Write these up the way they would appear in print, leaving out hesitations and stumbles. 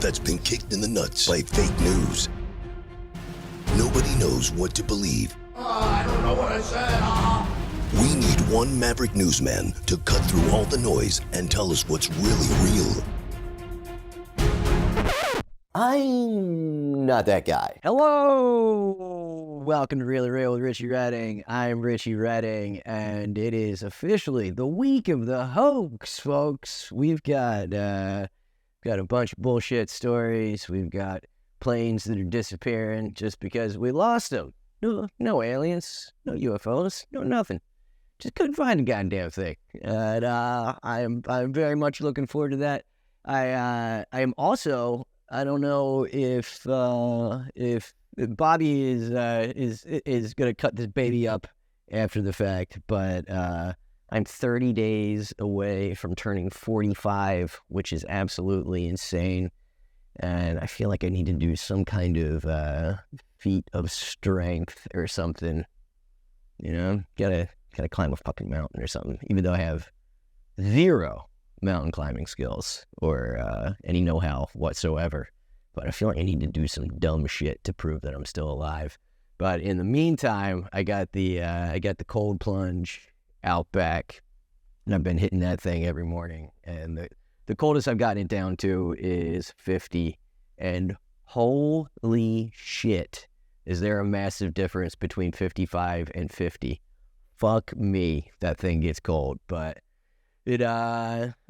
that's been kicked in the nuts by fake news. Nobody knows what to believe. I don't know what I said. We need one maverick newsman to cut through all the noise and tell us what's really real. I'm not that guy. Hello! Welcome to Really Real with Richie Redding. I'm Richie Redding, and it is officially the week of the hoax, folks. We've got a bunch of bullshit stories. We've got planes that are disappearing just because we lost them. No aliens, no UFOs, no nothing. Just couldn't find a goddamn thing. And I'm very much looking forward to that. I am also. I don't know if Bobby is gonna cut this baby up after the fact, but I'm 30 days away from turning 45, which is absolutely insane, and I feel like I need to do some kind of feat of strength or something. You know, gotta climb a fucking mountain or something, even though I have zero mountain climbing skills or any know-how whatsoever. But I feel like I need to do some dumb shit to prove that I'm still alive. But in the meantime, I got the cold plunge out back, and I've been hitting that thing every morning. And the coldest I've gotten it down to is 50. And holy shit, is there a massive difference between 55 and 50? Fuck me, that thing gets cold. But it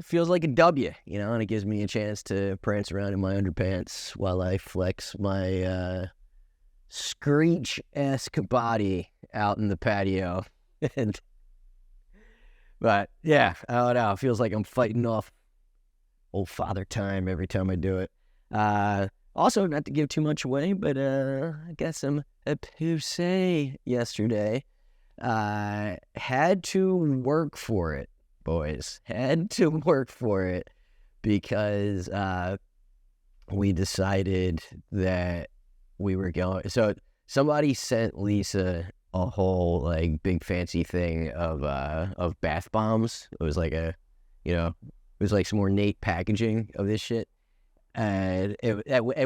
feels like a W, you know, and it gives me a chance to prance around in my underpants while I flex my Screech-esque body out in the patio. But yeah, I don't know. It feels like I'm fighting off old father time every time I do it. Also, not to give too much away, but I got some poussey yesterday. Had to work for it. Boys, had to work for it because we decided that we were going. So somebody sent Lisa a whole like big fancy thing of bath bombs. It was like some ornate packaging of this shit, and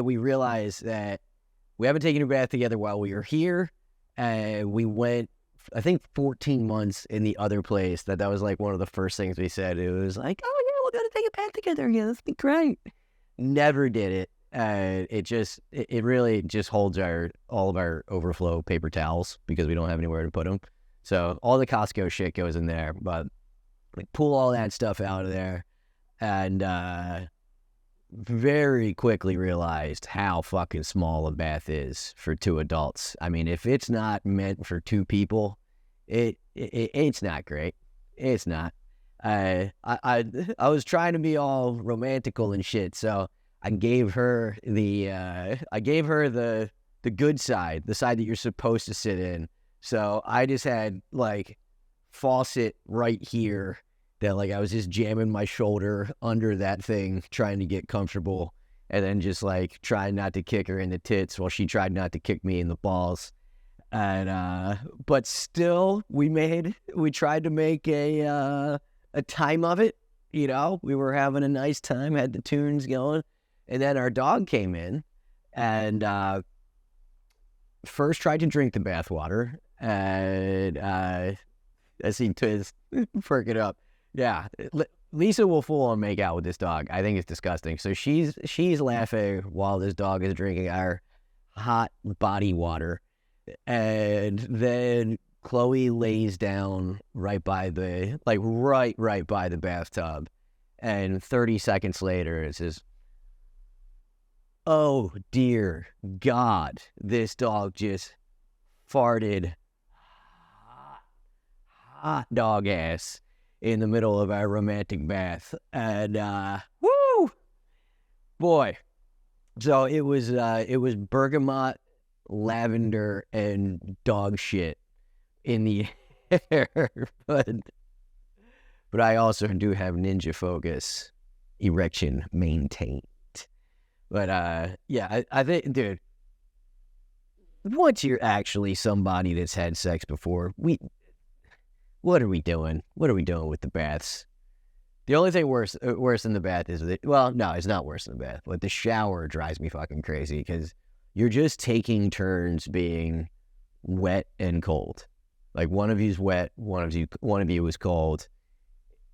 we realized that we haven't taken a bath together while we were here, and we went. I think 14 months in the other place, that was like one of the first things we said. It was like, oh yeah, we're going to take a bath together again. That'd be great. Never did it. It really just holds all of our overflow paper towels because we don't have anywhere to put them. So all the Costco shit goes in there, but we pull all that stuff out of there and very quickly realized how fucking small a bath is for two adults. I mean, if it's not meant for two people, it's not great. It's not. I was trying to be all romantical and shit, so I gave her the good side, the side that you're supposed to sit in. So I just had like faucet right here. That like I was just jamming my shoulder under that thing, trying to get comfortable, and then just like trying not to kick her in the tits while she tried not to kick me in the balls. And but still, we tried to make a time of it. You know, we were having a nice time, had the tunes going, and then our dog came in, and first tried to drink the bathwater, and I see Twiz perk it up. Yeah, Lisa will full on make out with this dog. I think it's disgusting. So she's laughing while this dog is drinking our hot body water, and then Chloe lays down right by the right by the bathtub, and 30 seconds later it says, "Oh dear God, this dog just farted hot dog ass in the middle of our romantic bath." And woo, boy. So it was bergamot, lavender, and dog shit in the air. But I also do have Ninja Focus erection maintained. But yeah, I think, dude, once you're actually somebody that's had sex before, what are we doing? What are we doing with the baths? The only thing worse than the bath is that, well, no, it's not worse than the bath, but the shower drives me fucking crazy because you're just taking turns being wet and cold. Like one of you's wet, one of you is cold.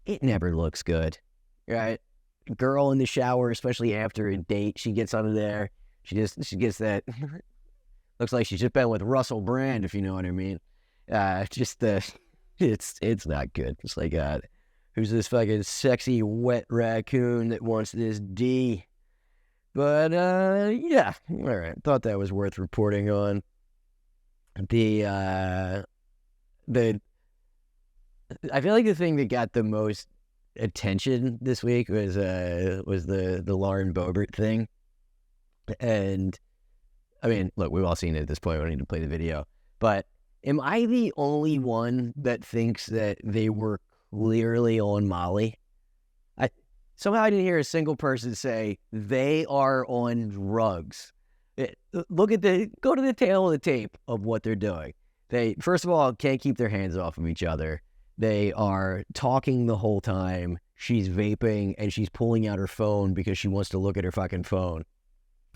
It never looks good, right? Girl in the shower, especially after a date, she gets under there. She gets that. Looks like she's just been with Russell Brand, if you know what I mean. It's not good. It's like, who's this fucking sexy wet raccoon that wants this D? But, yeah. All right. Thought that was worth reporting on. I feel like the thing that got the most attention this week was the Lauren Boebert thing. And, I mean, look, we've all seen it at this point. We don't need to play the video. But am I the only one that thinks that they were clearly on Molly? Somehow I didn't hear a single person say they are on drugs. Go to the tail of the tape of what they're doing. They, first of all, can't keep their hands off of each other. They are talking the whole time. She's vaping and she's pulling out her phone because she wants to look at her fucking phone.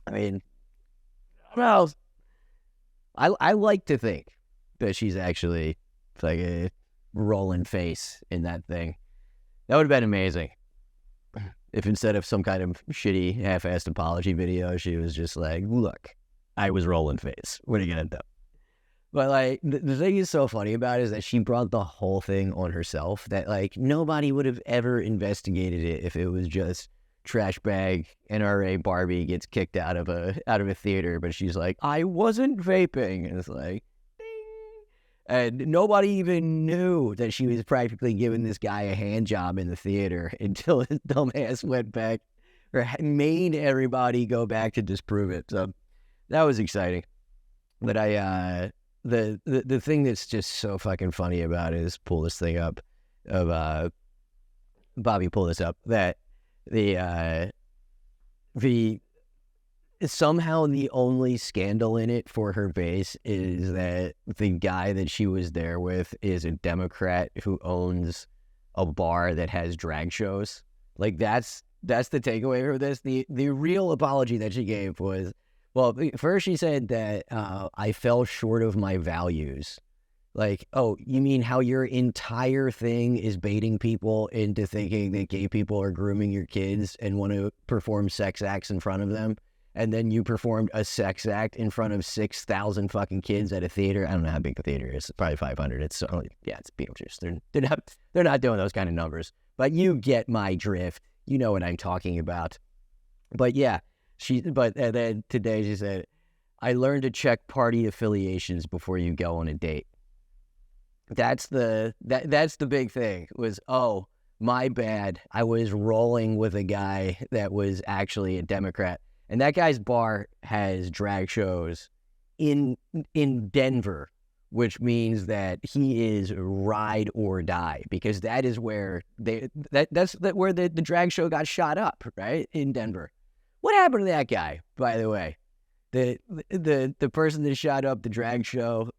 I mean, well, I like to think that she's actually like a rolling face in that thing. That would have been amazing if instead of some kind of shitty half-assed apology video, she was just like, look, I was rolling face. What are you going to do? But, like, the thing is so funny about it is that she brought the whole thing on herself, that, like, nobody would have ever investigated it if it was just trash bag NRA Barbie gets kicked out of a theater, but she's like, I wasn't vaping. And it's like, ding. And nobody even knew that she was practically giving this guy a hand job in the theater until his dumbass went back or made everybody go back to disprove it. So that was exciting. But the thing that's just so fucking funny about it is, pull this thing up, of Bobby, pull this up, that the somehow the only scandal in it for her base is that the guy that she was there with is a Democrat who owns a bar that has drag shows. Like, that's the takeaway from this. The real apology that she gave was, well, first she said that I fell short of my values. Like, oh, you mean how your entire thing is baiting people into thinking that gay people are grooming your kids and want to perform sex acts in front of them? And then you performed a sex act in front of 6,000 fucking kids at a theater. I don't know how big the theater is. Probably 500. It's Beetlejuice. They're not doing those kind of numbers. But you get my drift. You know what I'm talking about. But yeah, then today she said, I learned to check party affiliations before you go on a date. That's the big thing, was, oh, my bad. I was rolling with a guy that was actually a Democrat. And that guy's bar has drag shows in Denver, which means that he is ride or die, because that is where that's where the drag show got shot up, right? In Denver. What happened to that guy, by the way? The person that shot up the drag show,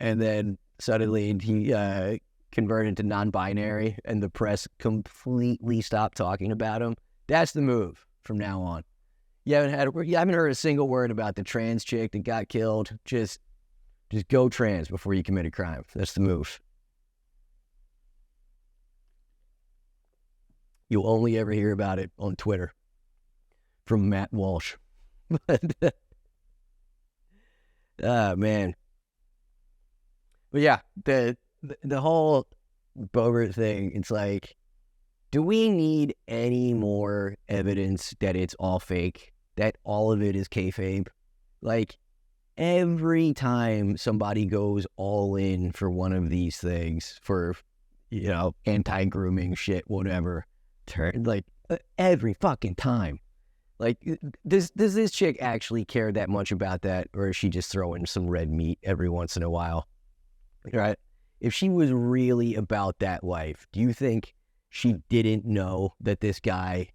and then suddenly he converted to non-binary, and the press completely stopped talking about him. That's the move from now on. You haven't heard a single word about the trans chick that got killed. Just go trans before you commit a crime. That's the move. You'll only ever hear about it on Twitter from Matt Walsh. Man. But yeah, the whole Boebert thing, it's like, do we need any more evidence that it's all fake? That all of it is kayfabe? Like, every time somebody goes all in for one of these things, for, anti-grooming shit, whatever, every fucking time. Like, does this chick actually care that much about that, or is she just throwing some red meat every once in a while? Right? If she was really about that life, do you think she didn't know that this guy...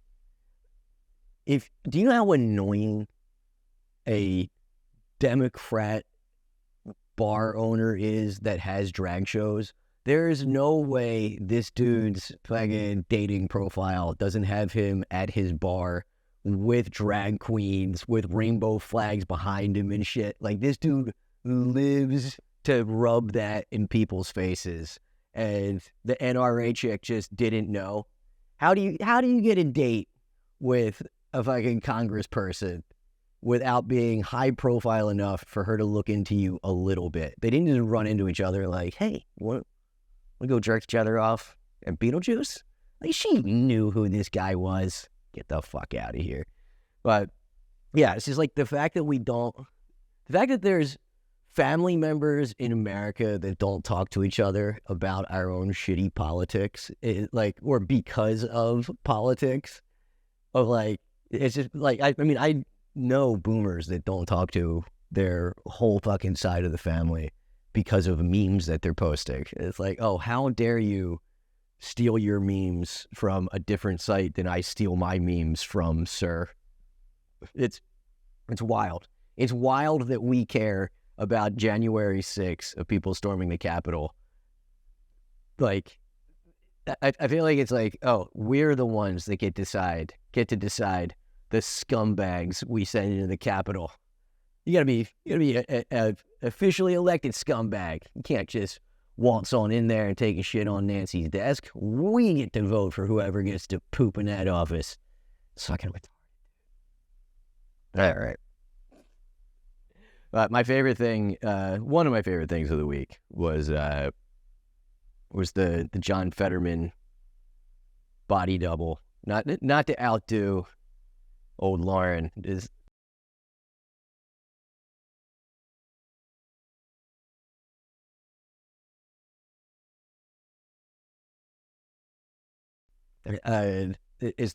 do you know how annoying a Democrat bar owner is that has drag shows? There's no way this dude's fucking dating profile doesn't have him at his bar with drag queens, with rainbow flags behind him and shit. Like, this dude lives to rub that in people's faces. And the NRA chick just didn't know. How do you get a date with a fucking congressperson without being high profile enough for her to look into you a little bit? They didn't just run into each other like, hey, we go jerk each other off at Beetlejuice? Like, she knew who this guy was. Get the fuck out of here. But yeah, it's just like the fact that there's family members in America that don't talk to each other about our own shitty politics, or because of politics, it's just like, I mean, I know boomers that don't talk to their whole fucking side of the family because of memes that they're posting. It's like, oh, how dare you steal your memes from a different site than I steal my memes from, sir? It's wild. It's wild that we care about January 6th of people storming the Capitol. Like, I feel like it's like, oh, we're the ones that get to decide the scumbags we send into the Capitol. You gotta be a officially elected scumbag. You can't just waltz on in there and take a shit on Nancy's desk. We get to vote for whoever gets to poop in that office. Sucking retarded. All right. My favorite thing, one of my favorite things of the week was the John Fetterman body double. Not to outdo old Lauren. Is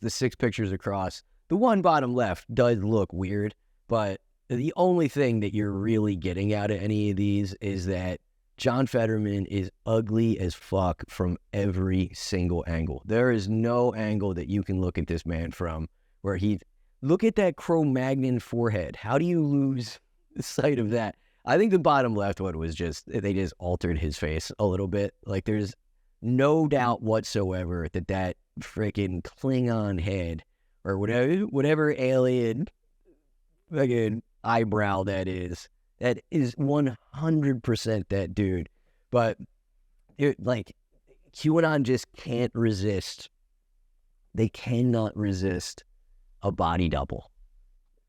the 6 pictures across. The one bottom left does look weird, but the only thing that you're really getting out of any of these is that John Fetterman is ugly as fuck from every single angle. There is no angle that you can look at this man from where look at that Cro-Magnon forehead. How do you lose sight of that? I think the bottom left one was they just altered his face a little bit. Like, there's no doubt whatsoever that freaking Klingon head or whatever alien fucking eyebrow that is 100% that dude. But QAnon just can't resist. They cannot resist a body double.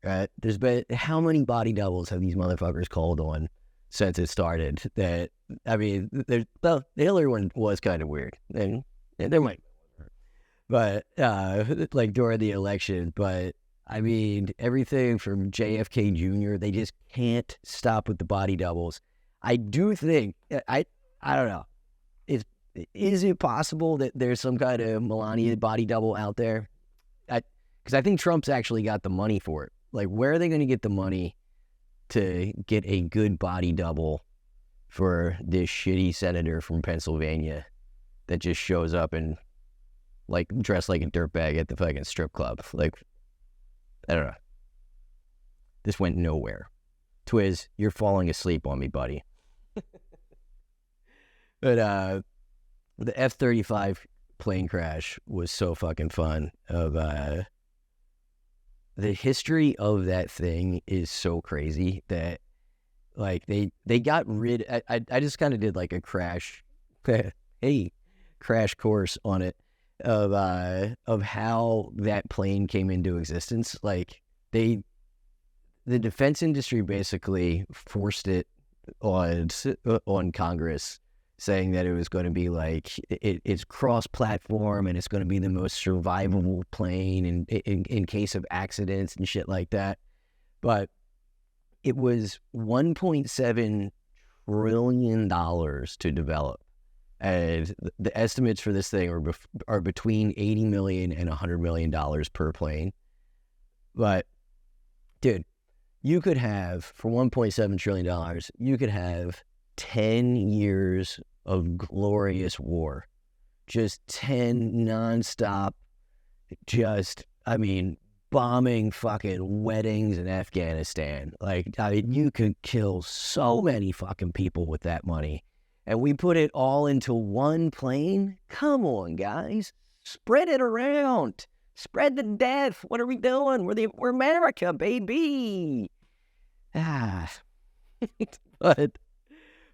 Right? There's been, how many body doubles have these motherfuckers called on since it started? That, I mean, the Hillary one was kind of weird, and there might, but like during the election. But I mean, everything from JFK Jr., they just can't stop with the body doubles. I do think, I don't know, is it possible that there's some kind of Melania body double out there? Because I think Trump's actually got the money for it. Like, where are they going to get the money to get a good body double for this shitty senator from Pennsylvania that just shows up and, like, dressed like a dirtbag at the fucking strip club? Like, I don't know. This went nowhere. Twiz, you're falling asleep on me, buddy. But the F-35 plane crash was so fucking fun. The history of that thing is so crazy that, like, they got rid. I just kind of did like a crash course on it of how that plane came into existence. Like, the defense industry basically forced it on Congress, saying that it was going to be like, it's cross-platform and it's going to be the most survivable plane in case of accidents and shit like that. But it was $1.7 trillion to develop. And the estimates for this thing are between $80 million and $100 million per plane. But, dude, you could have, for $1.7 trillion, you could have 10 years of glorious war. Just 10 nonstop, bombing fucking weddings in Afghanistan. Like, I mean, you could kill so many fucking people with that money. and we put it all into one plane? Come on, guys. Spread it around. Spread the death. What are we doing? We're America, baby. But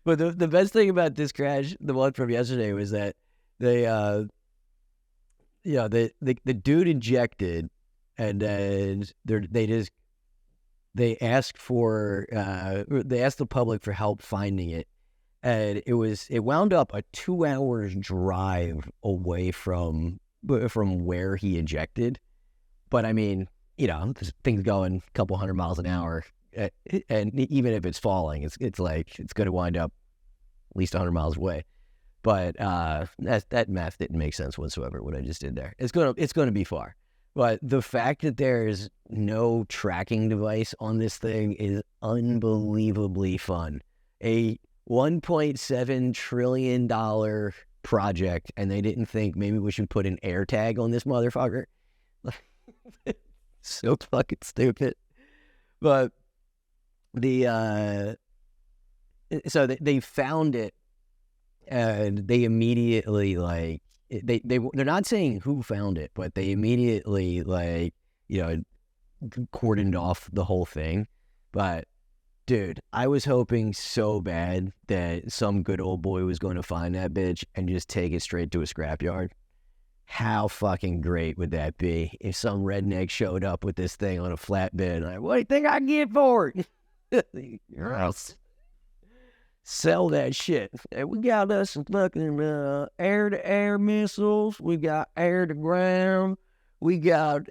the best thing about this crash, the one from yesterday, was that the dude ejected, and then they asked the public for help finding it, and it wound up a 2 hours drive away from where he ejected. But I mean, things going a couple 100 miles an hour, and even if it's falling, it's like it's going to wind up at least 100 miles away. But that math didn't make sense whatsoever, what I just did there. It's going to be far. But the fact that there's no tracking device on this thing is unbelievably fun. A $1.7 trillion project, and they didn't think maybe we should put an air tag on this motherfucker. So fucking stupid. But so they found it, and they immediately they're not saying who found it, but they immediately cordoned off the whole thing. But dude, I was hoping so bad that some good old boy was going to find that bitch and just take it straight to a scrapyard. How fucking great would that be if some redneck showed up with this thing on a flatbed? Like, what do you think I get for it? Sell that shit. Hey, we got us some fucking air-to-air missiles. We got air-to-ground. We got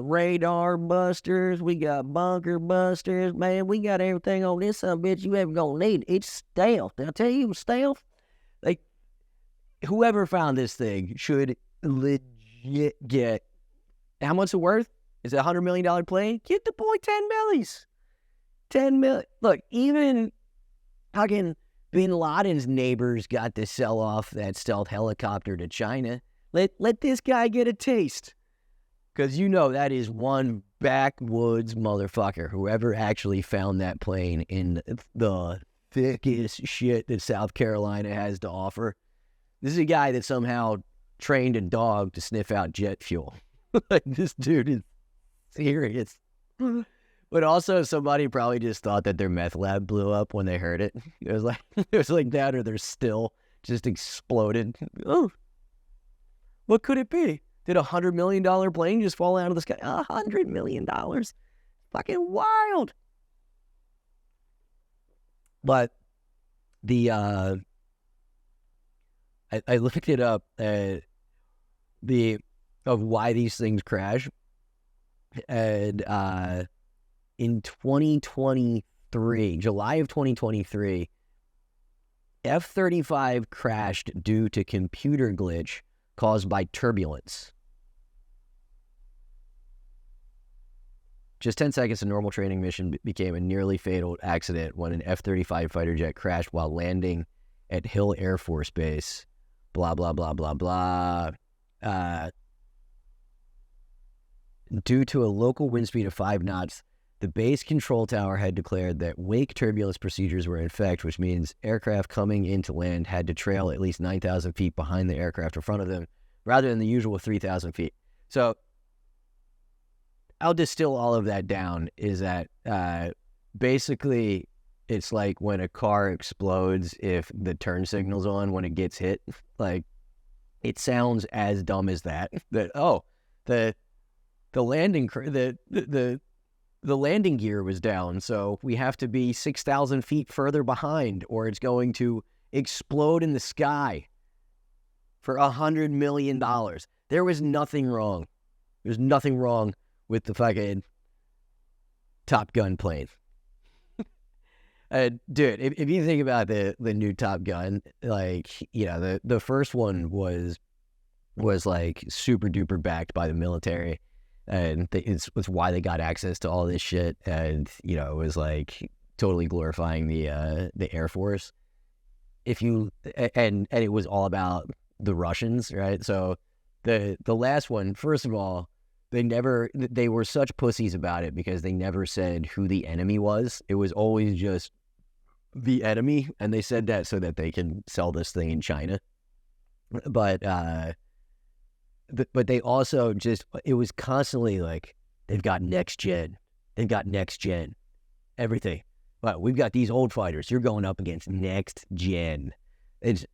radar busters. We got bunker busters. Man, we got everything on this son of a bitch you ever gonna need. It's stealth. Did I tell you it was stealth? Like, whoever found this thing should legit get... How much is it worth? Is it a $100 million plane? Get the boy 10 millies. 10 million. Look, even... Fucking Bin Laden's neighbors got to sell off that stealth helicopter to China. Let this guy get a taste. Because that is one backwoods motherfucker, whoever actually found that plane in the thickest shit that South Carolina has to offer. This is a guy that somehow trained a dog to sniff out jet fuel. Like, this dude is serious. But also, somebody probably just thought that their meth lab blew up when they heard it. It was like that, or their still just exploded. Oh, what could it be? Did a $100 million plane just fall out of the sky? $100 million, fucking wild. But I looked it up. Of why these things crash, and in 2023, July of 2023, F-35 crashed due to computer glitch caused by turbulence. Just 10 seconds, a normal training mission became a nearly fatal accident when an F-35 fighter jet crashed while landing at Hill Air Force Base. Blah, blah, blah, blah, blah. Due to a local wind speed of 5 knots, the base control tower had declared that wake turbulence procedures were in effect, which means aircraft coming into land had to trail at least 9,000 feet behind the aircraft in front of them, rather than the usual 3,000 feet. So I'll distill all of that down, is that basically it's like when a car explodes if the turn signal's on when it gets hit. Like, it sounds as dumb as that. The landing the landing gear was down, so we have to be 6,000 feet further behind, or it's going to explode in the sky for $100 million. There was nothing wrong. There's nothing wrong with the fucking Top Gun plane. Dude, if you think about the new Top Gun, the first one was like super duper backed by the military. And it's why they got access to all this shit, and it was like totally glorifying the Air Force. And it was all about the Russians, right? So the last one, first of all, they were such pussies about it because they never said who the enemy was. It was always just the enemy, and they said that so that they can sell this thing in China. But they also just, it was constantly like, they've got next gen, everything. But we've got these old fighters. You're going up against next gen. It's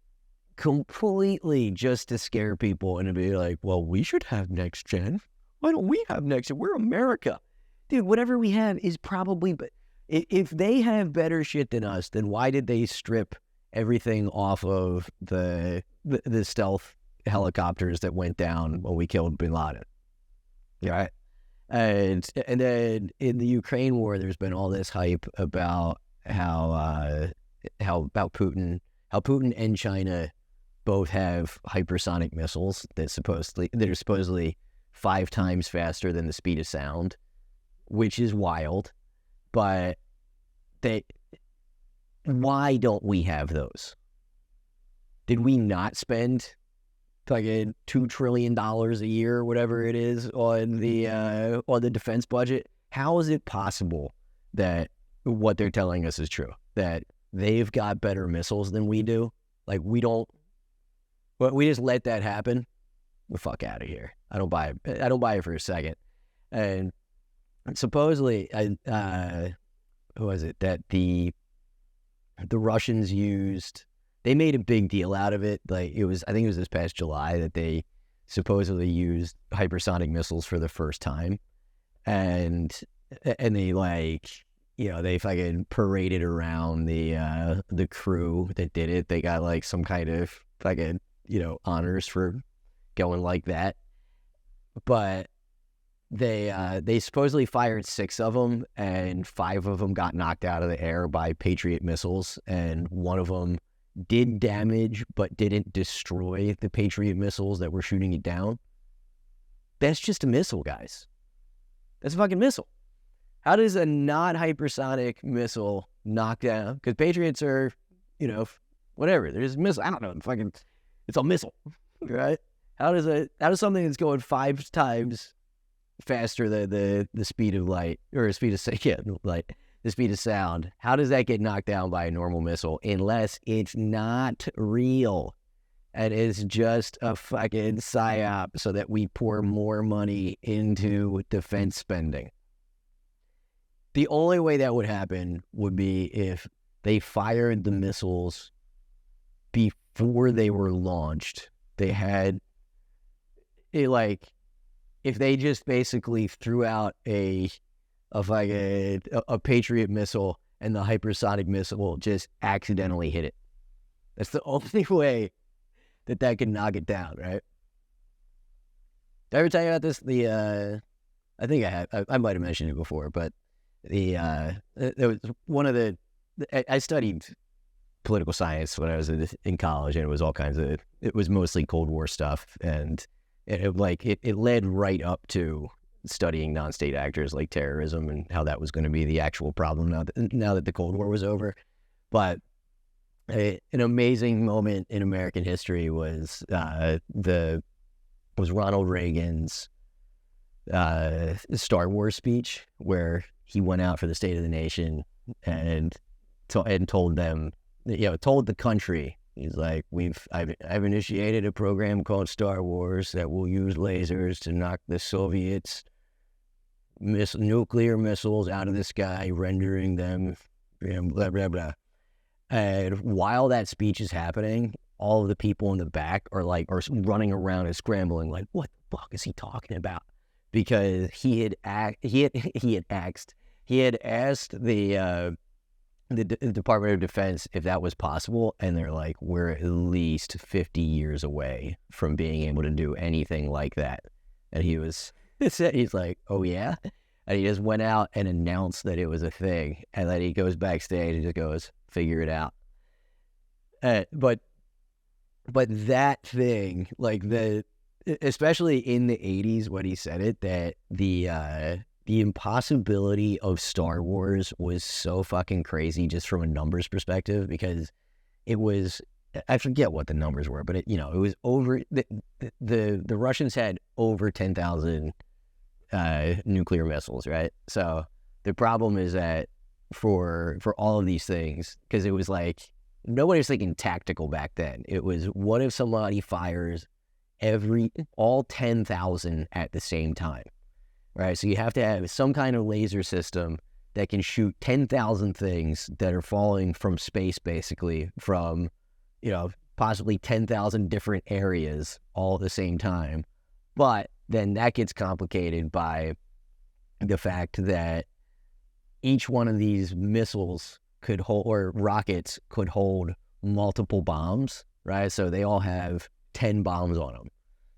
completely just to scare people and to be like, well, we should have next gen. Why don't we have next gen? We're America. Dude, whatever we have is probably, but if they have better shit than us, then why did they strip everything off of the stealth helicopters that went down when we killed Bin Laden? Right? And then in the Ukraine war, there's been all this hype about how Putin and China both have hypersonic missiles that are supposedly 5 times faster than the speed of sound, which is wild. But why don't we have those? Did we not spend like $2 trillion a year, whatever it is, on the defense budget? How is it possible that what they're telling us is true? That they've got better missiles than we do? Like, we don't, but we just let that happen? The fuck out of here. I don't buy it. I don't buy it for a second. And supposedly, who was it that the Russians used? They made a big deal out of it. Like, I think it was this past July that they supposedly used hypersonic missiles for the first time, and they they fucking paraded around the crew that did it. They got like some kind of fucking honors for going like that, but they supposedly fired 6 of them, and 5 of them got knocked out of the air by Patriot missiles, and one of them did damage but didn't destroy the Patriot missiles that were shooting it down. That's just a missile, guys. That's a fucking missile. How does a non-hypersonic missile knock down? Because Patriots are, whatever. There's a missile. I don't know. It's a missile, right? How does something that's going 5 times faster than the speed of light, or speed of light, the speed of sound, how does that get knocked down by a normal missile unless it's not real and it's just a fucking psyop so that we pour more money into defense spending? The only way that would happen would be if they fired the missiles before they were launched. They had if they just basically threw out a Patriot missile and the hypersonic missile just accidentally hit it. That's the only way that could knock it down, right? Did I ever tell you about this? I think I have. I might have mentioned it before, but there was one of the. I studied political science when I was in college, and it was all kinds of. It was mostly Cold War stuff, and it led right up to studying non-state actors like terrorism and how that was going to be the actual problem now that the Cold War was over. But an amazing moment in American history was Ronald Reagan's Star Wars speech, where he went out for the State of the Nation and told them, told the country. He's like, I've initiated a program called Star Wars that will use lasers to knock the Soviets' nuclear missiles out of the sky, rendering them blah, blah, blah. And while that speech is happening, all of the people in the back are running around and scrambling, like, what the fuck is he talking about? Because he had asked the Department of Defense if that was possible, and they're like, we're at least 50 years away from being able to do anything like that. And he's like, oh yeah? And he just went out and announced that it was a thing, and then he goes backstage and just goes, figure it out. But that thing, especially in the 80s when he said it, that the impossibility of Star Wars was so fucking crazy just from a numbers perspective, because it was, I forget what the numbers were, but it was over, the Russians had over 10,000 nuclear missiles, right? So the problem is that for all of these things, because it was like nobody was thinking tactical back then. It was, what if somebody fires all 10,000 at the same time, right? So you have to have some kind of laser system that can shoot 10,000 things that are falling from space, basically from, possibly 10,000 different areas all at the same time. But then that gets complicated by the fact that each one of these missiles could hold, or rockets could hold, multiple bombs, right? So they all have 10 bombs on them.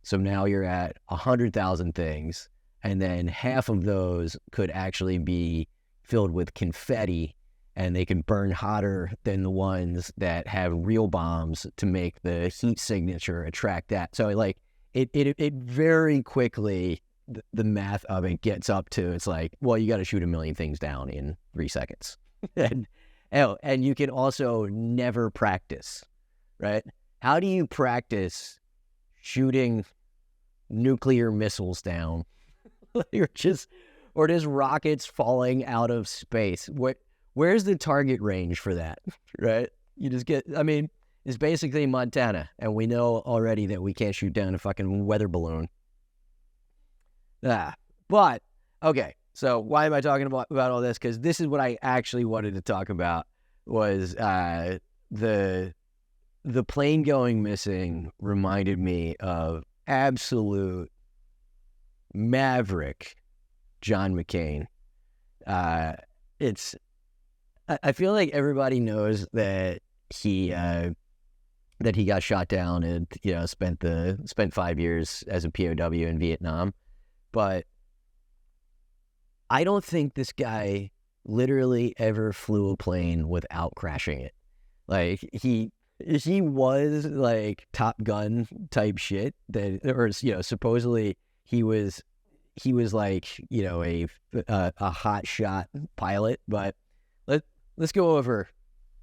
So now you're at 100,000 things, and then half of those could actually be filled with confetti, and they can burn hotter than the ones that have real bombs to make the heat signature attract that. So like it very quickly, the math of it gets up to, it's like, well, you got to shoot 1 million things down in 3 seconds. and you can also never practice, right? How do you practice shooting nuclear missiles down? or just rockets falling out of space? Where's the target range for that, right? You just get, it's basically Montana, and we know already that we can't shoot down a fucking weather balloon. But, okay, so why am I talking about all this? Because this is what I actually wanted to talk about, was the plane going missing reminded me of absolute maverick John McCain. I feel like everybody knows that he got shot down and spent 5 years as a POW in Vietnam, but I don't think this guy literally ever flew a plane without crashing it. Like he was like Top Gun type shit, supposedly he was like a hot shot pilot. But let's go over,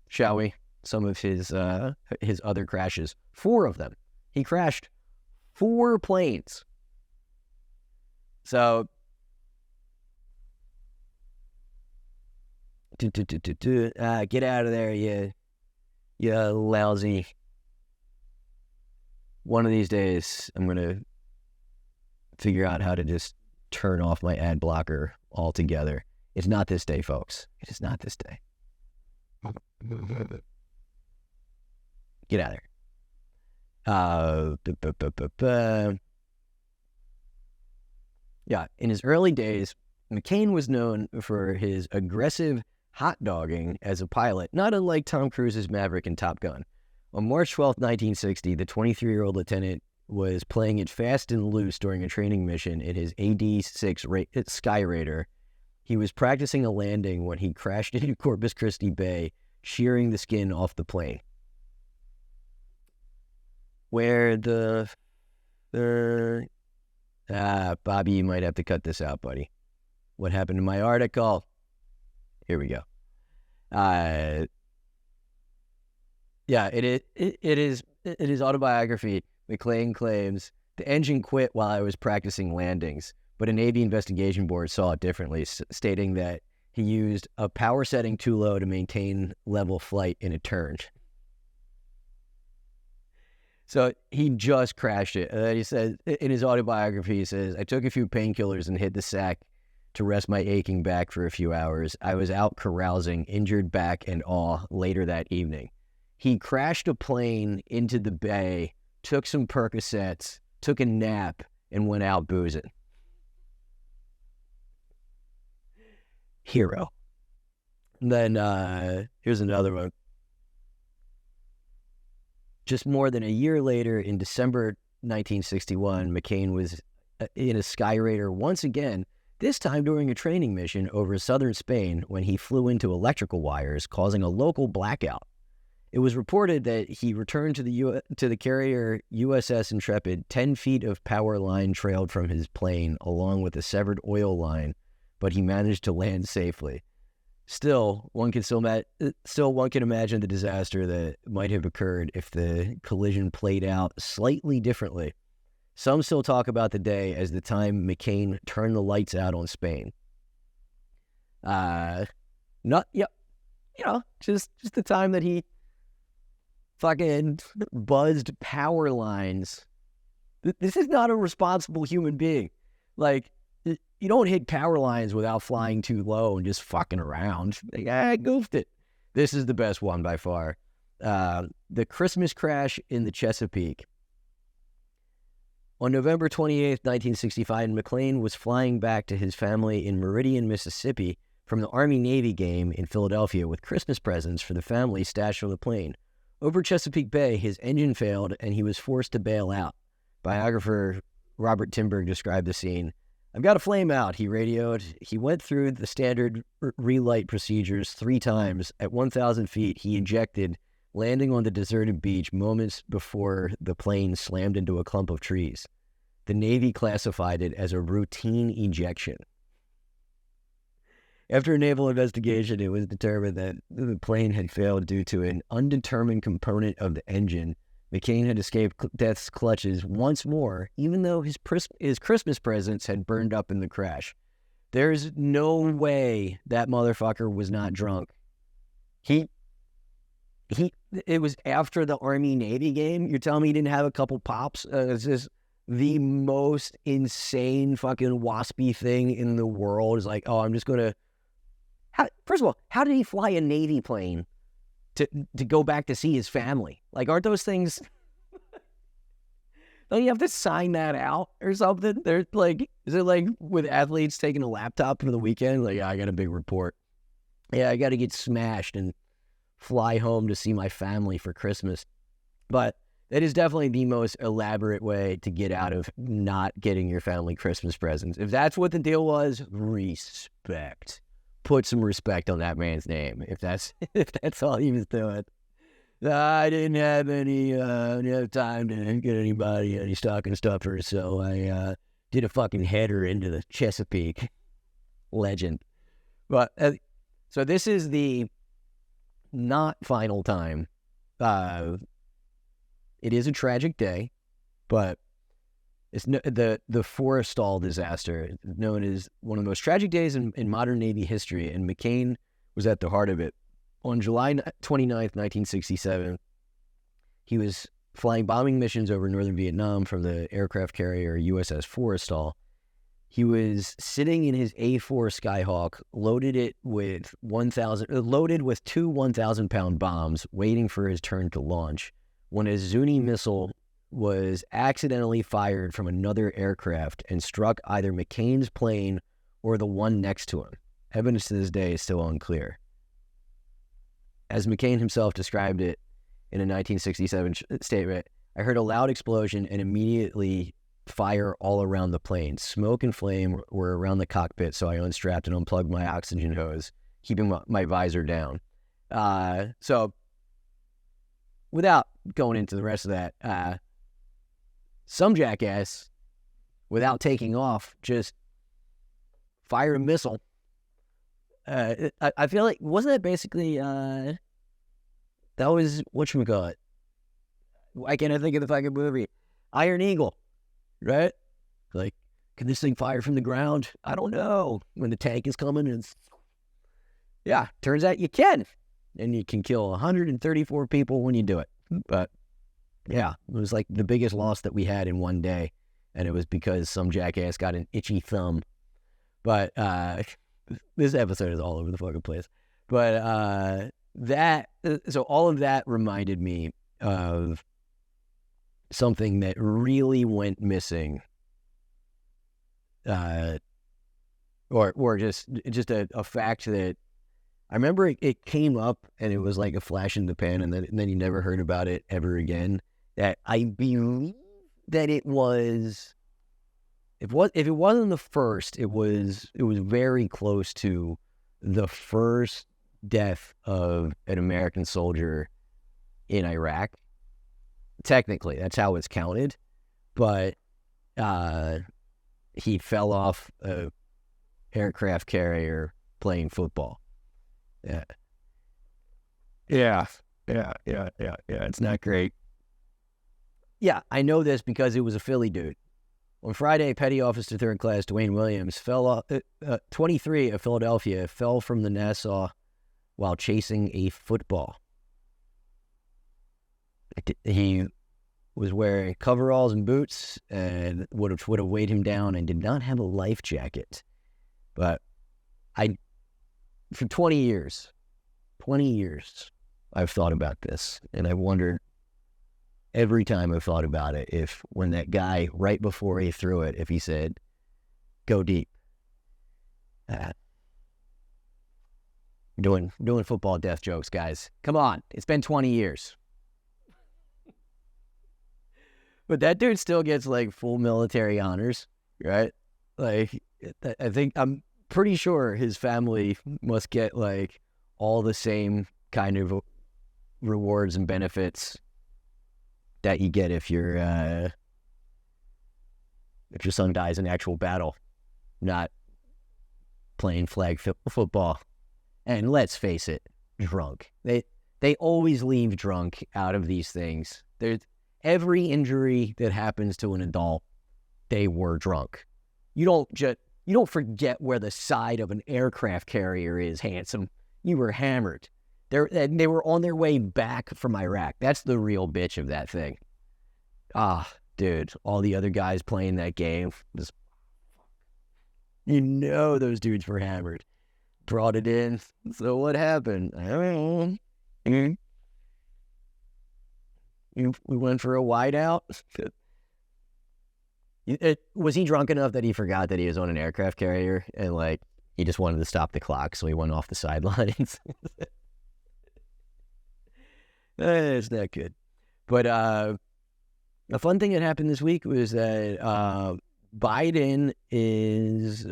shall we, some of his other crashes. 4 of them. He crashed 4 planes. So get out of there, you lousy. One of these days, I'm gonna figure out how to just turn off my ad blocker altogether. It's not this day, folks. It is not this day. Get out of there. Yeah, in his early days, McCain was known for his aggressive hot dogging as a pilot, not unlike Tom Cruise's Maverick in Top Gun. On March 12, 1960, the 23-year-old lieutenant was playing it fast and loose during a training mission in his AD-6 Sky Raider. He was practicing a landing when he crashed into Corpus Christi Bay, shearing the skin off the plane. Where Bobby, you might have to cut this out, buddy. What happened to my article? Here we go. In his autobiography, McClane claims, the engine quit while I was practicing landings, but a Navy investigation board saw it differently, stating that he used a power setting too low to maintain level flight in a turn. So he just crashed it. He said in his autobiography, he says, I took a few painkillers and hit the sack to rest my aching back for a few hours. I was out carousing, injured back and all later that evening. He crashed a plane into the bay, took some Percocets, took a nap, and went out boozing. Hero. And then here's another one. Just more than a year later, in December 1961, McCain was in a Sky Raider once again, this time during a training mission over southern Spain when he flew into electrical wires, causing a local blackout. It was reported that he returned to the carrier USS Intrepid. 10 feet of power line trailed from his plane, along with a severed oil line, but he managed to land safely. Still, one can imagine the disaster that might have occurred if the collision played out slightly differently. Some still talk about the day as the time McCain turned the lights out on Spain. Not, yeah, just the time that he fucking buzzed power lines. This is not a responsible human being. Like, you don't hit power lines without flying too low and just fucking around. Like, I goofed it. This is the best one by far. The Christmas crash in the Chesapeake. On November 28th, 1965, McLean was flying back to his family in Meridian, Mississippi from the Army-Navy game in Philadelphia with Christmas presents for the family stashed on the plane. Over Chesapeake Bay, his engine failed and he was forced to bail out. Biographer Robert Timberg described the scene. "I've got a flame out," he radioed. He went through the standard relight procedures 3 times. At 1,000 feet, he ejected, landing on the deserted beach moments before the plane slammed into a clump of trees. The Navy classified it as a routine ejection. After a naval investigation, it was determined that the plane had failed due to an undetermined component of the engine. McCain had escaped death's clutches once more, even though his Christmas presents had burned up in the crash. There's no way that motherfucker was not drunk. It was after the Army-Navy game. You're telling me he didn't have a couple pops? It's just the most insane fucking waspy thing in the world. Is like, oh, I'm just going to... First of all, how did he fly a Navy plane to go back to see his family? Like, aren't those things... Don't you have to sign that out or something? They're like, is it like with athletes taking a laptop for the weekend? Like, yeah, I got a big report. Yeah, I got to get smashed and fly home to see my family for Christmas. But that is definitely the most elaborate way to get out of not getting your family Christmas presents. If that's what the deal was, respect. Put some respect on that man's name. If that's all he was doing. I didn't have any time to get anybody any stocking stuffers, so I did a fucking header into the Chesapeake. Legend. But so this is the not final time. It is a tragic day, but it's the Forrestal disaster, known as one of the most tragic days in modern Navy history, and McCain was at the heart of it. On July 29th, 1967, he was flying bombing missions over northern Vietnam from the aircraft carrier USS Forrestal. He was sitting in his A-4 Skyhawk, loaded with 2 1,000-pound bombs, waiting for his turn to launch, when a Zuni missile was accidentally fired from another aircraft and struck either McCain's plane or the one next to him. Evidence to this day is still unclear. As McCain himself described it in a 1967 statement, "I heard a loud explosion and immediately fire all around the plane. Smoke and flame were around the cockpit, so I unstrapped and unplugged my oxygen hose, keeping my visor down." So, without going into the rest of that, some jackass, without taking off, just fired a missile. I feel like, wasn't that basically, that was, whatchamacallit? Why can't I think of the fucking movie? Iron Eagle, right? Like, can this thing fire from the ground? I don't know. When the tank is coming, yeah, turns out you can. And you can kill 134 people when you do it. But, yeah, it was like the biggest loss that we had in one day. And it was because some jackass got an itchy thumb. But, this episode is all over the fucking place. But so all of that reminded me of something that really went missing. Or just a fact that I remember it came up and it was like a flash in the pan, and then you never heard about it ever again. That I believe that it was... If it wasn't the first, it was very close to the first death of an American soldier in Iraq. Technically, that's how it's counted, but he fell off a aircraft carrier playing football. Yeah. It's not great. Yeah, I know this because it was a Philly dude. On Friday, Petty Officer Third Class Dwayne Williams, 23 of Philadelphia, fell from the Nassau while chasing a football. He was wearing coveralls and boots and would have weighed him down and did not have a life jacket. But for 20 years, I've thought about this, and I wondered every time I've thought about it, if when that guy, right before he threw it, if he said, go deep. Doing football death jokes, guys. Come on. It's been 20 years. But that dude still gets like full military honors, right? Like, I'm pretty sure his family must get like all the same kind of rewards and benefits that you get if your son dies in actual battle, not playing flag football. And let's face it, drunk. They always leave drunk out of these things. There's every injury that happens to an adult, they were drunk. You don't forget where the side of an aircraft carrier is, handsome. You were hammered. They were on their way back from Iraq. That's the real bitch of that thing. Dude, all the other guys playing that game, those dudes were hammered. Brought it in. So what happened? I don't know. We went for a wideout. Was he drunk enough that he forgot that he was on an aircraft carrier and like he just wanted to stop the clock, so he went off the sidelines? It's not good. But a fun thing that happened this week was that Biden is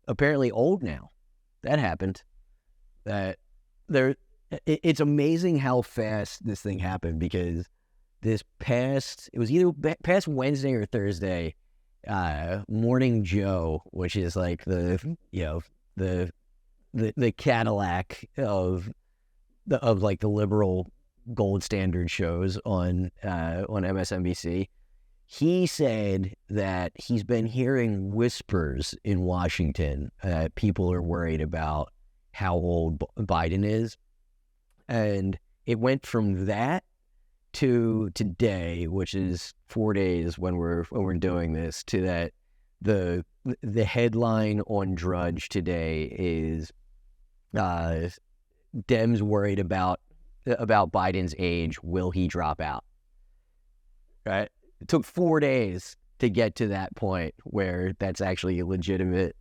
apparently old now. That happened. It's amazing how fast this thing happened, because it was either past Wednesday or Thursday, Morning Joe, which is like the Cadillac of like the liberal gold standard shows on MSNBC. He said that he's been hearing whispers in Washington that people are worried about how old Biden is. And it went from that to today, which is 4 days when we're doing this, to that the headline on Drudge today is Dems worried about Biden's age. Will he drop out? Right? It took 4 days to get to that point where that's actually a legitimate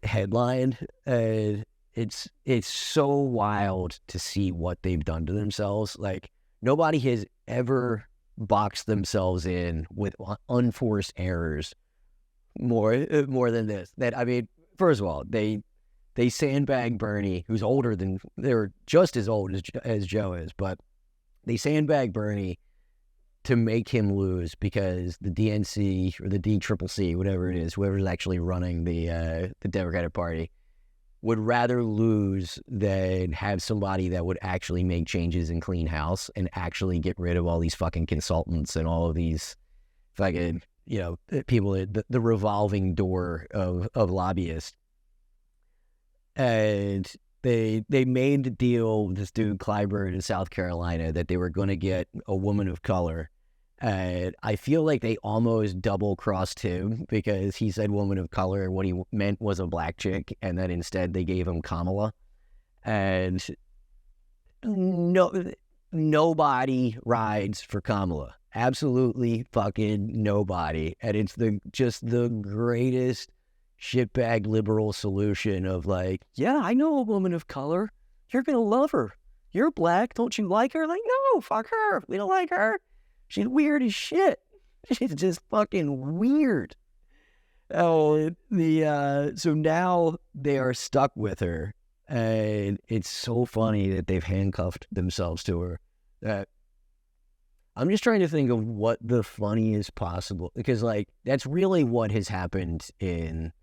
headline. It's so wild to see what they've done to themselves. Like, nobody has ever boxed themselves in with unforced errors more than this. First of all, they sandbag Bernie, who's older than, they're just as old as Joe is, but they sandbag Bernie to make him lose because the DNC or the DCCC, whatever it is, whoever's actually running the Democratic Party, would rather lose than have somebody that would actually make changes and clean house and actually get rid of all these fucking consultants and all of these fucking, people, the revolving door of lobbyists. And they made the deal with this dude Clyburn in South Carolina that they were going to get a woman of color. And I feel like they almost double-crossed him because he said woman of color and what he meant was a black chick, and then instead they gave him Kamala. And nobody rides for Kamala. Absolutely fucking nobody. And it's just the greatest shitbag liberal solution of like, yeah, I know a woman of color. You're going to love her. You're black. Don't you like her? Like, no, fuck her. We don't like her. She's weird as shit. She's just fucking weird. So now they are stuck with her. And it's so funny that they've handcuffed themselves to her. I'm just trying to think of what the funniest possible, because like that's really what has happened in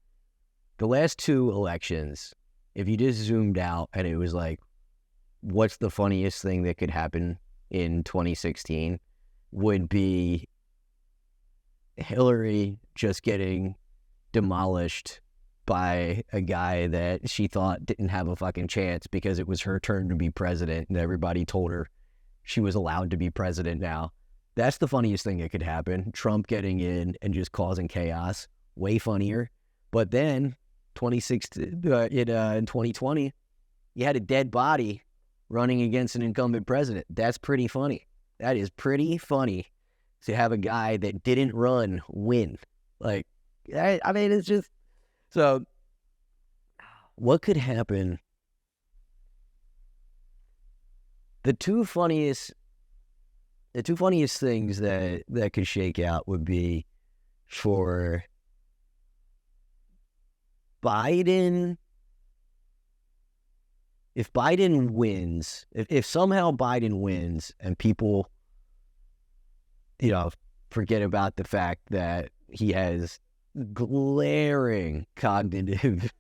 the last two elections. If you just zoomed out and it was like, what's the funniest thing that could happen in 2016 would be Hillary just getting demolished by a guy that she thought didn't have a fucking chance because it was her turn to be president and everybody told her she was allowed to be president now. That's the funniest thing that could happen. Trump getting in and just causing chaos. Way funnier. But then in 2020, you had a dead body running against an incumbent president. That's pretty funny. That is pretty funny to have a guy that didn't run win. Like, I mean, it's just... So, what could happen? The two funniest things that could shake out would be for Biden. If Biden wins, if somehow Biden wins and people, forget about the fact that he has glaring cognitive,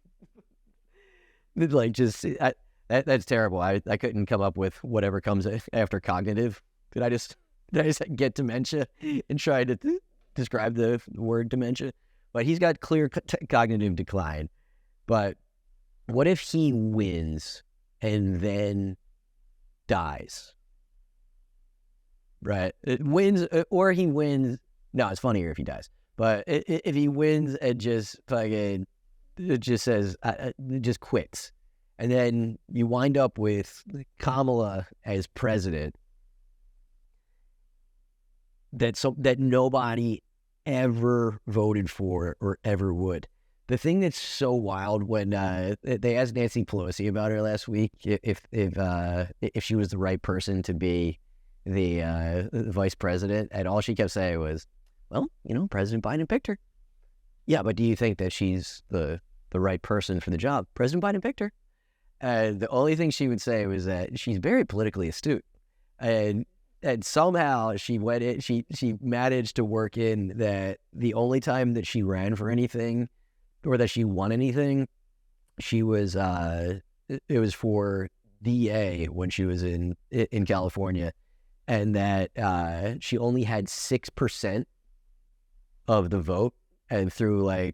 that's terrible. I couldn't come up with whatever comes after cognitive. Did I just get dementia and try to describe the word dementia? But he's got clear cognitive decline. But what if he wins and then dies? Right? It wins, or he wins. No, it's funnier if he dies. But if he wins and just fucking, it just says, it just quits. And then you wind up with Kamala as president that nobody ever voted for or ever would. The thing that's so wild when they asked Nancy Pelosi about her last week, if she was the right person to be the vice president, and all she kept saying was, well, President Biden picked her. Yeah, but do you think that she's the right person for the job? President Biden picked her. And the only thing she would say was that she's very politically astute. And somehow she went in, she managed to work in that the only time that she ran for anything or that she won anything, she was it was for DA when she was in California, and that she only had 6% of the vote, and through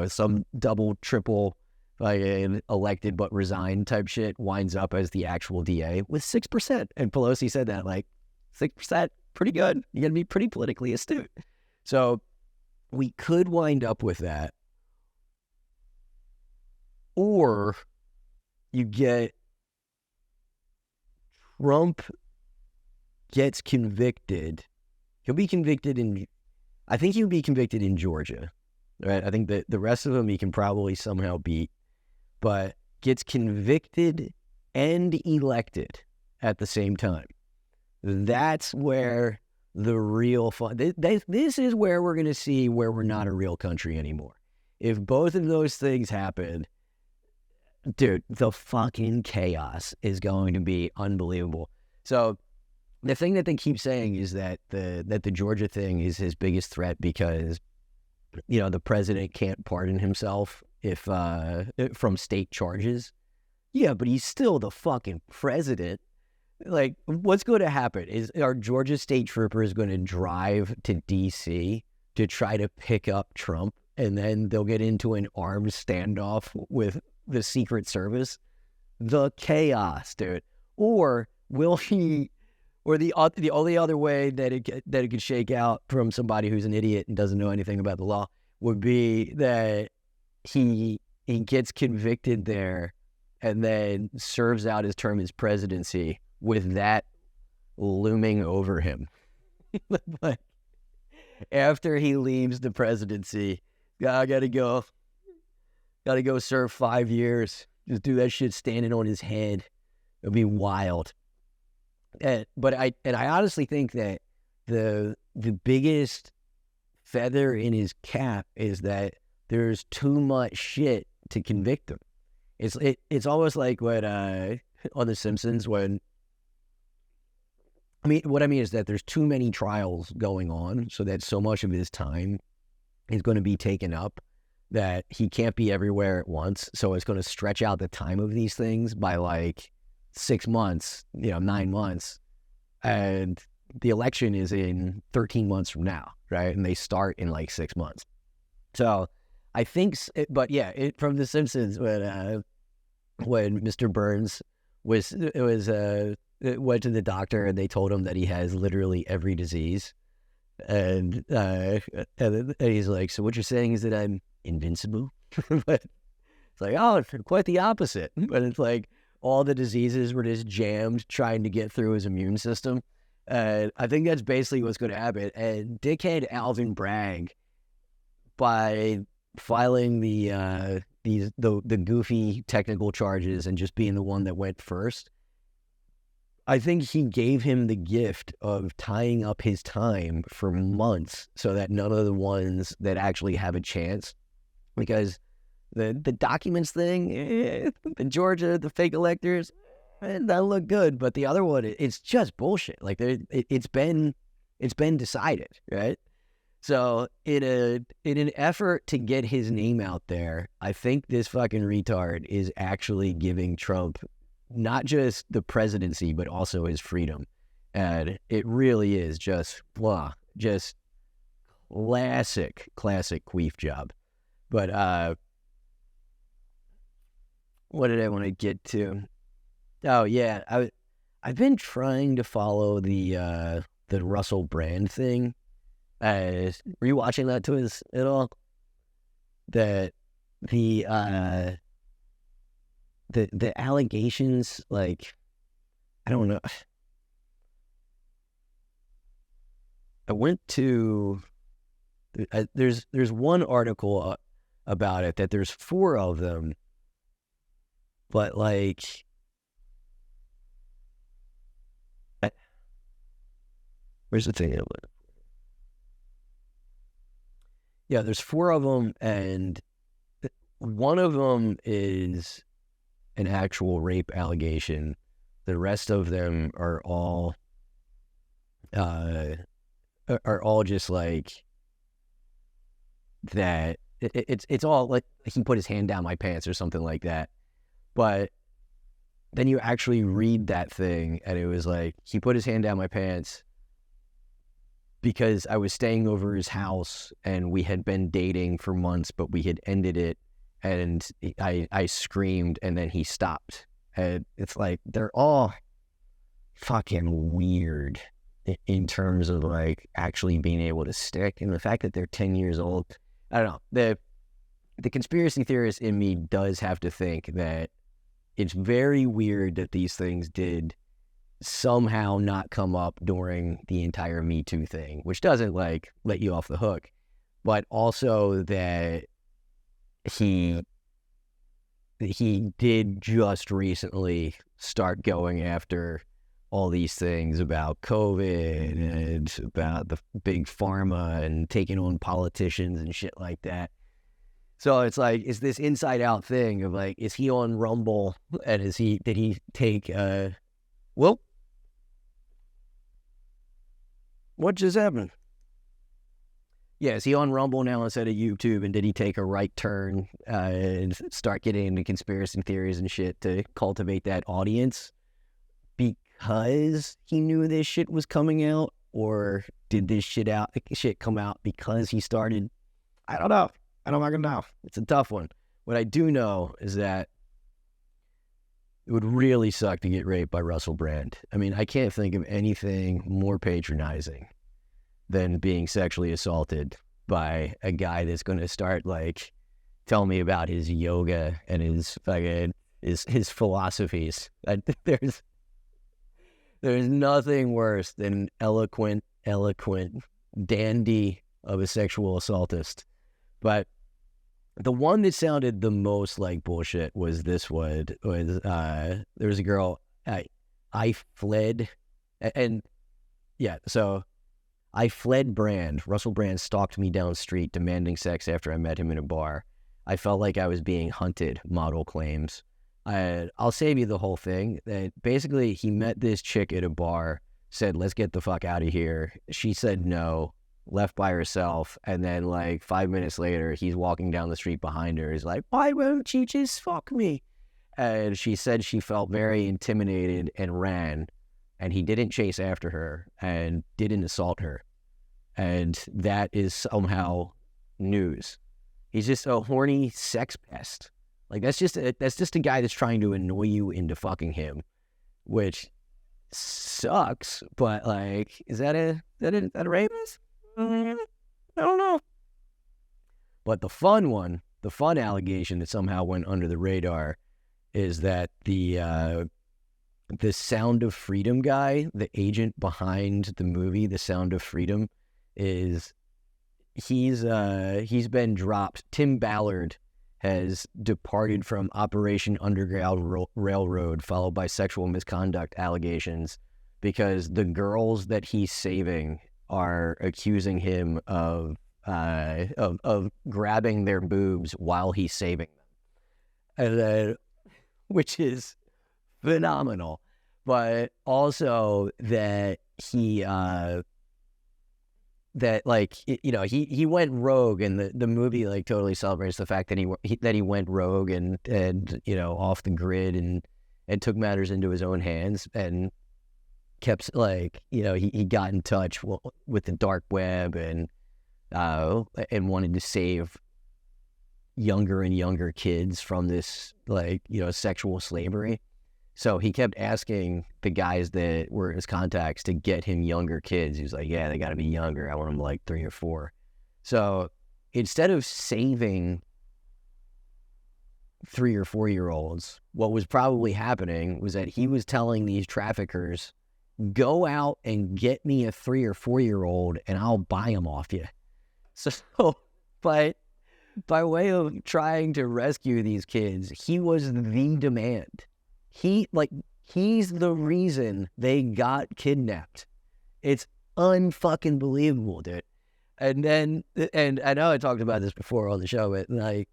some double, triple elected but resigned type shit winds up as the actual DA with 6%. And Pelosi said that 6%, pretty good. You gotta be pretty politically astute. So we could wind up with that. Or you get Trump gets convicted. He'll be convicted I think he'll be convicted in Georgia, right? I think that the rest of them he can probably somehow beat, but gets convicted and elected at the same time. That's where the real fun... This is where we're going to see where we're not a real country anymore. If both of those things happen, dude, the fucking chaos is going to be unbelievable. So the thing that they keep saying is that the Georgia thing is his biggest threat because, the president can't pardon himself if from state charges. Yeah, but he's still the fucking president. What's going to happen is our Georgia state troopers going to drive to D.C. to try to pick up Trump, and then they'll get into an armed standoff with the Secret Service. The chaos, dude. Or will he? Or the only other way that it could shake out from somebody who's an idiot and doesn't know anything about the law would be that he gets convicted there and then serves out his term as presidency with that looming over him. But after he leaves the presidency, I gotta go serve 5 years. Just do that shit standing on his head. It'll be wild. But I honestly think that the biggest feather in his cap is that there's too much shit to convict him. It's almost like what on The Simpsons when what I mean is that there's too many trials going on, so that so much of his time is going to be taken up that he can't be everywhere at once. So it's going to stretch out the time of these things by 6 months, 9 months. And the election is in 13 months from now, right? And they start in 6 months. So I think, but yeah, from The Simpsons when Mr. Burns went to the doctor and they told him that he has literally every disease, and he's like, so what you're saying is that I'm invincible? But it's like, oh, it's quite the opposite. But it's like all the diseases were just jammed trying to get through his immune system. And I think that's basically what's going to happen. And dickhead Alvin Bragg, by filing the goofy technical charges and just being the one that went first, I think he gave him the gift of tying up his time for months so that none of the ones that actually have a chance, because the documents thing, the Georgia, the fake electors, that look good, but the other one, it's just bullshit. Like it's been decided, right? So in an effort to get his name out there, I think this fucking retard is actually giving Trump not just the presidency, but also his freedom. And it really is just classic queef job. But what did I want to get to? Oh yeah, I've been trying to follow the Russell Brand thing. Were you watching that to us at all? That the allegations, like, I don't know. I went to there's one article about it that there's 4 of them, but like, where's the thing? Yeah, there's 4 of them, and one of them is an actual rape allegation. The rest of them are all just like that. It's all like he put his hand down my pants or something like that. But then you actually read that thing, and it was like, he put his hand down my pants because I was staying over his house and we had been dating for months, but we had ended it, and I screamed, and then he stopped. And it's like, they're all fucking weird in terms of like actually being able to stick, and the fact that they're 10 years old. I don't know. The conspiracy theorist in me does have to think that it's very weird that these things did somehow not come up during the entire Me Too thing, which doesn't like let you off the hook, but also that he did just recently start going after all these things about COVID and about the big pharma and taking on politicians and shit like that. So it's like, it's this inside out thing of like, is he on Rumble, and did he take what just happened? Yeah, is he on Rumble now instead of YouTube? And did he take a right turn and start getting into conspiracy theories and shit to cultivate that audience because he knew this shit was coming out? Or did this shit come out because he started? I don't know. I don't fucking know. It's a tough one. What I do know is that it would really suck to get raped by Russell Brand. I mean, I can't think of anything more patronizing than being sexually assaulted by a guy that's going to start like telling me about his yoga and his fucking his philosophies. There's nothing worse than eloquent dandy of a sexual assaultist. But the one that sounded the most like bullshit was this one. There was a girl, I fled, and yeah, so I fled Brand. Russell Brand stalked me down the street demanding sex after I met him in a bar. I felt like I was being hunted, model claims. I'll save you the whole thing. Basically, he met this chick at a bar, said, let's get the fuck out of here. She said no, left by herself, and then like 5 minutes later, he's walking down the street behind her. He's like, why won't you just fuck me? And she said she felt very intimidated and ran, and he didn't chase after her and didn't assault her. And that is somehow news. He's just a horny sex pest. Like that's just a guy that's trying to annoy you into fucking him, which sucks. But like, is that a rapist? I don't know. But the fun allegation that somehow went under the radar is that the Sound of Freedom guy, the agent behind the movie The Sound of Freedom, he's been dropped. Tim Ballard has departed from Operation Underground Railroad, followed by sexual misconduct allegations, because the girls that he's saving are accusing him of grabbing their boobs while he's saving them, and then, which is phenomenal. But also that he he went rogue, and the movie like totally celebrates the fact that he went rogue and off the grid and took matters into his own hands and kept he got in touch with the dark web and wanted to save younger and younger kids from this sexual slavery. So he kept asking the guys that were his contacts to get him younger kids. He was like, yeah, they got to be younger. I want them like 3 or 4. So instead of saving 3 or 4-year-olds, what was probably happening was that he was telling these traffickers, go out and get me a 3 or 4-year-old and I'll buy them off you. So, but by way of trying to rescue these kids, he was the demand. He's the reason they got kidnapped. It's unfucking believable, dude. And I know I talked about this before on the show, but like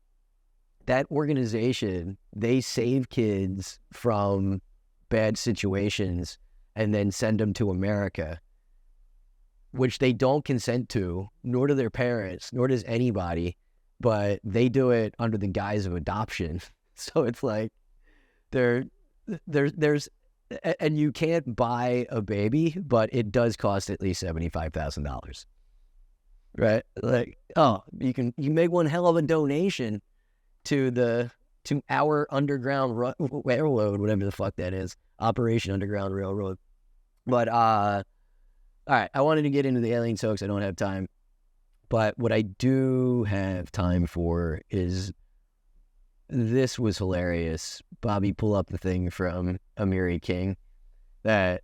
that organization, they save kids from bad situations and then send them to America, which they don't consent to, nor do their parents, nor does anybody, but they do it under the guise of adoption. So it's like there's and you can't buy a baby, but it does cost at least $75,000, right? Like, you make one hell of a donation to our Underground Railroad, whatever the fuck that is, Operation Underground Railroad. But all right, I wanted to get into the aliens hoax. I don't have time, but what I do have time for is. This was hilarious. Bobby, pull up the thing from Amiri King. That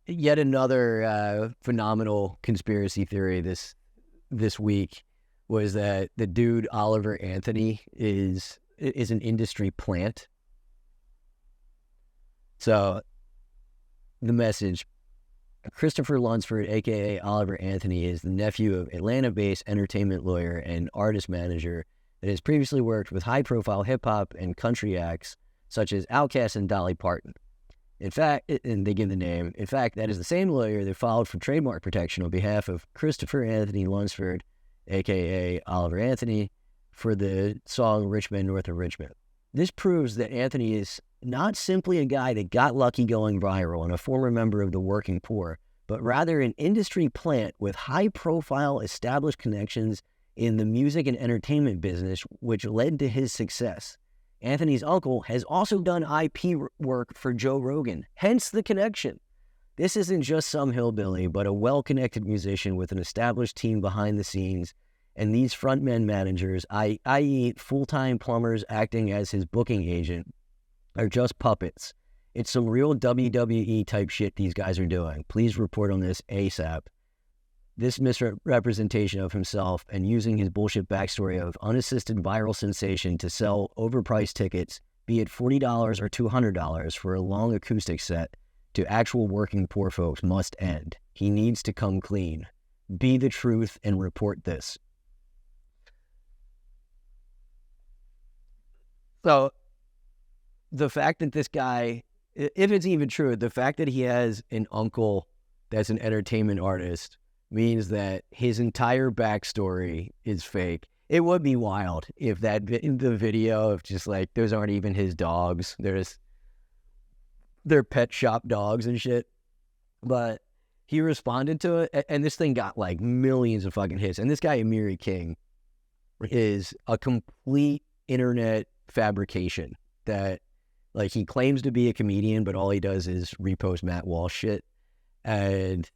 yet another phenomenal conspiracy theory this week was that the dude Oliver Anthony is an industry plant. So the message: Christopher Lunsford, a.k.a. Oliver Anthony, is the nephew of Atlanta-based entertainment lawyer and artist manager that has previously worked with high-profile hip-hop and country acts such as Outkast and Dolly Parton. In fact, and they give the name, in fact, that is the same lawyer that filed for trademark protection on behalf of Christopher Anthony Lunsford, a.k.a. Oliver Anthony, for the song Richmond, North of Richmond. This proves that Anthony is not simply a guy that got lucky going viral and a former member of the working poor, but rather an industry plant with high-profile established connections in the music and entertainment business, which led to his success. Anthony's uncle has also done IP work for Joe Rogan, hence the connection. This isn't just some hillbilly, but a well-connected musician with an established team behind the scenes, and these frontmen managers, i.e. full-time plumbers acting as his booking agent, are just puppets. It's some real WWE type shit these guys are doing. Please report on this ASAP. This misrepresentation of himself and using his bullshit backstory of unassisted viral sensation to sell overpriced tickets, be it $40 or $200 for a long acoustic set, to actual working poor folks must end. He needs to come clean. Be the truth and report this. So, the fact that this guy, if it's even true, the fact that he has an uncle that's an entertainment artist means that his entire backstory is fake. It would be wild if the video of just like, those aren't even his dogs. They're pet shop dogs and shit. But he responded to it, and this thing got like millions of fucking hits. And this guy, Amiri King, is a complete internet fabrication that, like, he claims to be a comedian, but all he does is repost Matt Walsh shit and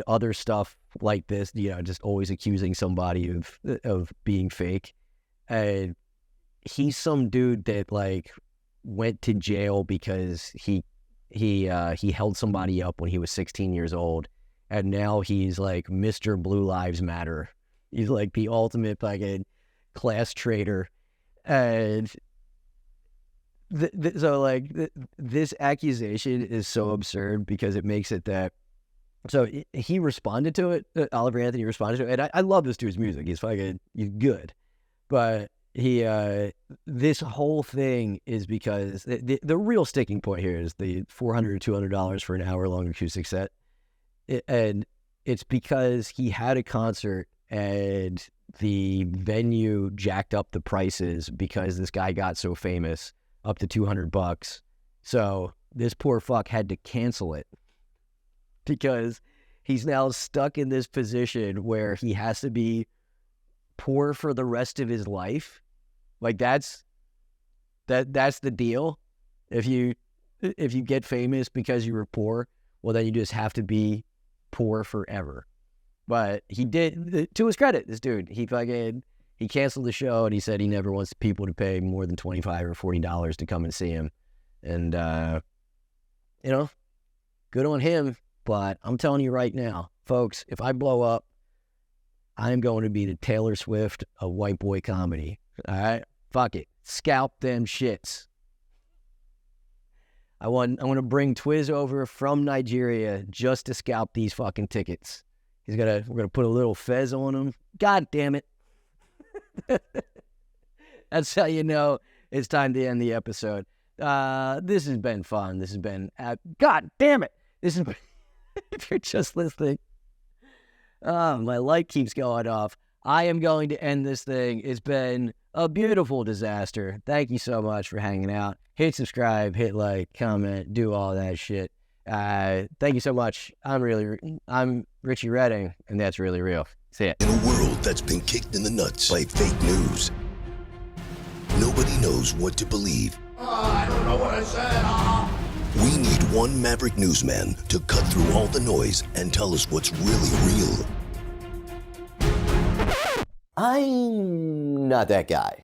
other stuff like this, you know, just always accusing somebody of being fake. And he's some dude that, like, went to jail because he held somebody up when he was 16 years old, and now he's like Mr. Blue Lives Matter. He's like the ultimate fucking class traitor. And this accusation is so absurd because it makes it that. So he responded to it. Oliver Anthony responded to it, and I love this dude's music. He's good, but this whole thing is because the real sticking point here is the $400 to $200 for an hour-long acoustic set, and it's because he had a concert and the venue jacked up the prices because this guy got so famous, up to $200. So this poor fuck had to cancel it because he's now stuck in this position where he has to be poor for the rest of his life. Like that's the deal. If you get famous because you were poor, well, then you just have to be poor forever. But he did, to his credit, this dude, he canceled the show and he said he never wants people to pay more than $25 or $40 to come and see him. And, you know, good on him. But I'm telling you right now, folks, if I blow up, I'm going to be the Taylor Swift of white boy comedy. All right? Fuck it. Scalp them shits. I want to bring Twiz over from Nigeria just to scalp these fucking tickets. We're gonna put a little fez on him. God damn it. That's how you know it's time to end the episode. This has been fun. This has been God damn it. This is if you're just listening. My light keeps going off. I am going to end this thing. It's been a beautiful disaster. Thank you so much for hanging out. Hit subscribe, hit like, comment, do all that shit. Thank you so much. I'm Richie Redding, and that's really real. See ya. In a world that's been kicked in the nuts by fake news, nobody knows what to believe. I don't know what I said. We need one Maverick newsman to cut through all the noise and tell us what's really real. I'm not that guy.